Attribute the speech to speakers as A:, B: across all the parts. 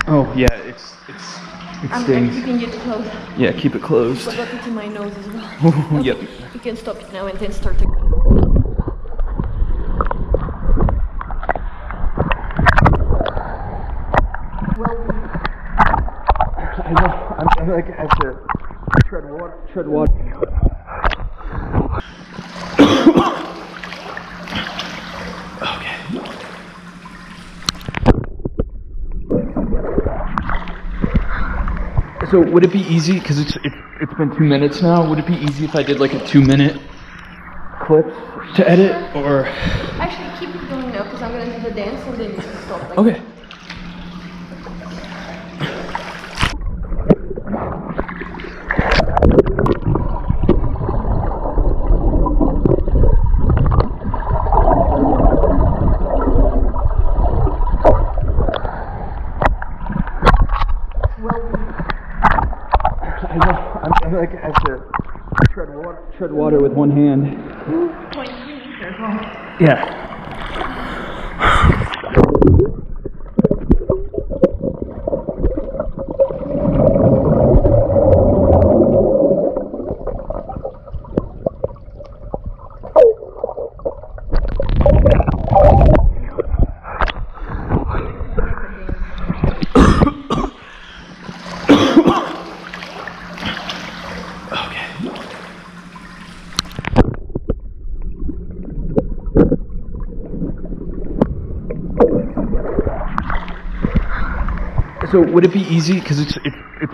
A: Oh yeah, it stings.
B: You can get it closed.
A: Yeah, keep it closed.
B: But got it in my nose as well. Okay,
A: Yep.
B: you can stop it now and then start again.
A: I know. I'm like I have to tread water. Okay. So would it be easy, because it's been 2 minutes now, would it be easy if I did like a 2-minute clip to edit, or?
B: Actually, keep it going now, because I'm going to do the dance and then you can stop. Like
A: Okay. I know. I'm like I have to tread water with one hand.
B: 2.3.
A: Yeah. So would it be easy, because it's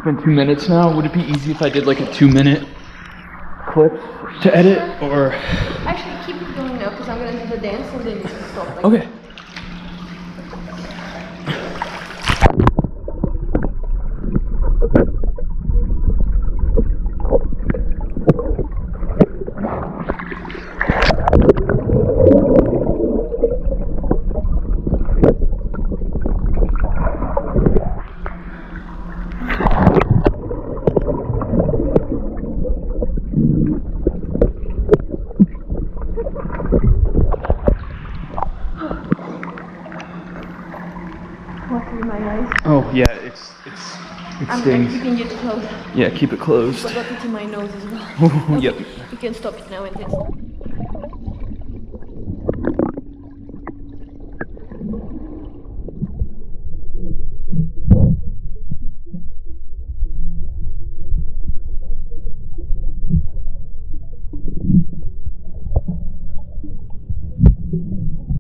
A: been 2 minutes now, would it be easy if I did like a 2-minute clip to edit, or?
B: Actually, keep it going now, because I'm gonna do the dance and then you can stop. Like,
A: Okay.
B: What's in my eyes?
A: Oh yeah, it
B: I'm
A: stings.
B: keeping it closed.
A: Yeah, keep it closed.
B: But got it in my nose as well.
A: Yep.
B: You can stop it now and then.